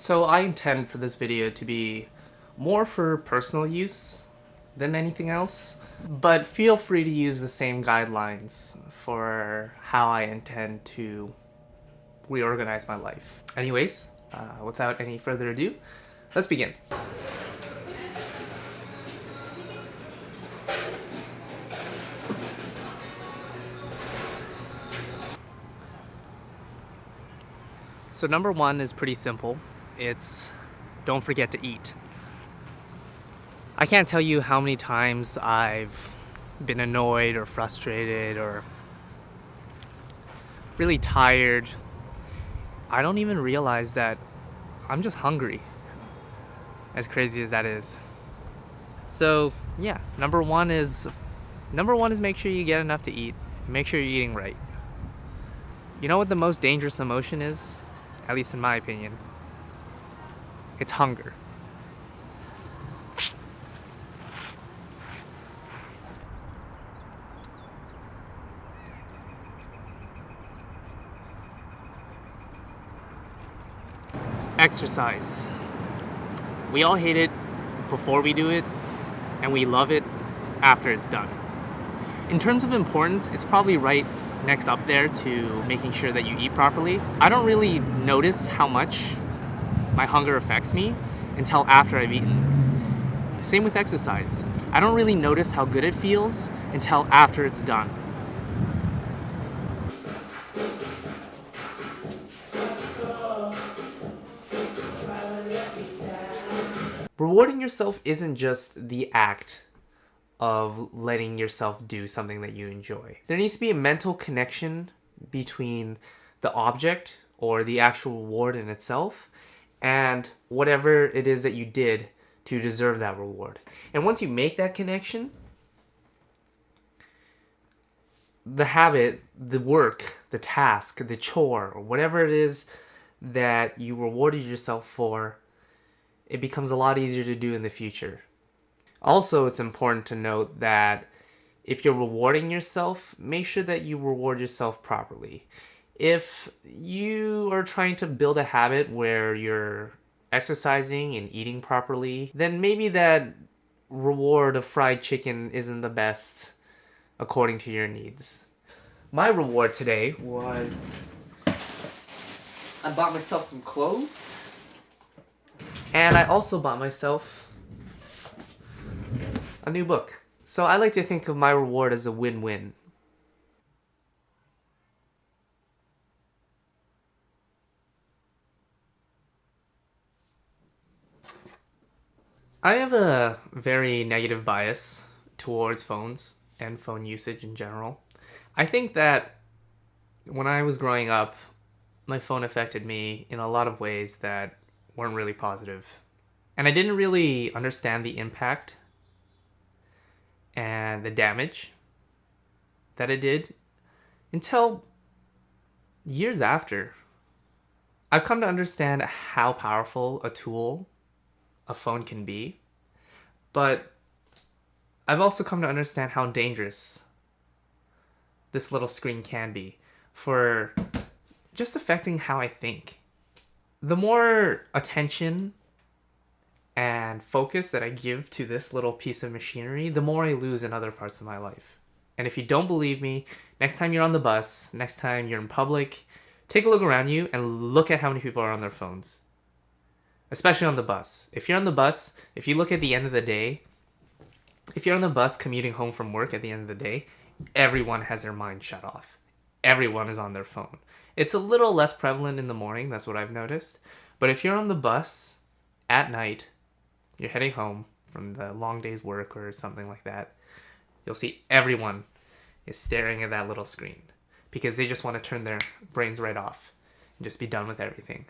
So I intend for this video to be more for personal use than anything else, but feel free to use the same guidelines for how I intend to reorganize my life. Anyways, without any further ado, let's begin. So number one is pretty simple. It's don't forget to eat. I can't tell you how many times I've been annoyed or frustrated or really tired. I don't even realize that I'm just hungry, as crazy as that is. So yeah, number one is make sure you get enough to eat. Make sure you're eating right. You know what the most dangerous emotion is? At least in my opinion. It's hunger. Exercise. We all hate it before we do it, and we love it after it's done. In terms of importance, it's probably right next up there to making sure that you eat properly. I don't really notice how much my hunger affects me until after I've eaten. Same with exercise. I don't really notice how good it feels until after it's done. Rewarding yourself isn't just the act of letting yourself do something that you enjoy. There needs to be a mental connection between the object or the actual reward in itself and whatever it is that you did to deserve that reward. And once you make that connection, the habit, the work, the task, the chore, or whatever it is that you rewarded yourself for, it becomes a lot easier to do in the future. Also, it's important to note that if you're rewarding yourself, make sure that you reward yourself properly. If you are trying to build a habit where you're exercising and eating properly, then maybe that reward of fried chicken isn't the best according to your needs. My reward today was I bought myself some clothes, and I also bought myself a new book. So I like to think of my reward as a win-win. I have a very negative bias towards phones and phone usage in general. I think that when I was growing up, my phone affected me in a lot of ways that weren't really positive. And I didn't really understand the impact and the damage that it did until years after. I've come to understand how powerful a tool a phone can be, but I've also come to understand how dangerous this little screen can be for just affecting how I think. The more attention and focus that I give to this little piece of machinery, the more I lose in other parts of my life. And if you don't believe me, next time you're on the bus, next time you're in public, take a look around you and look at how many people are on their phones. Especially on the bus. If you're on the bus, if you look at the end of the day, if you're on the bus commuting home from work at the end of the day, everyone has their mind shut off. Everyone is on their phone. It's a little less prevalent in the morning, that's what I've noticed. But if you're on the bus at night, you're heading home from the long day's work or something like that, you'll see everyone is staring at that little screen because they just want to turn their brains right off and just be done with everything.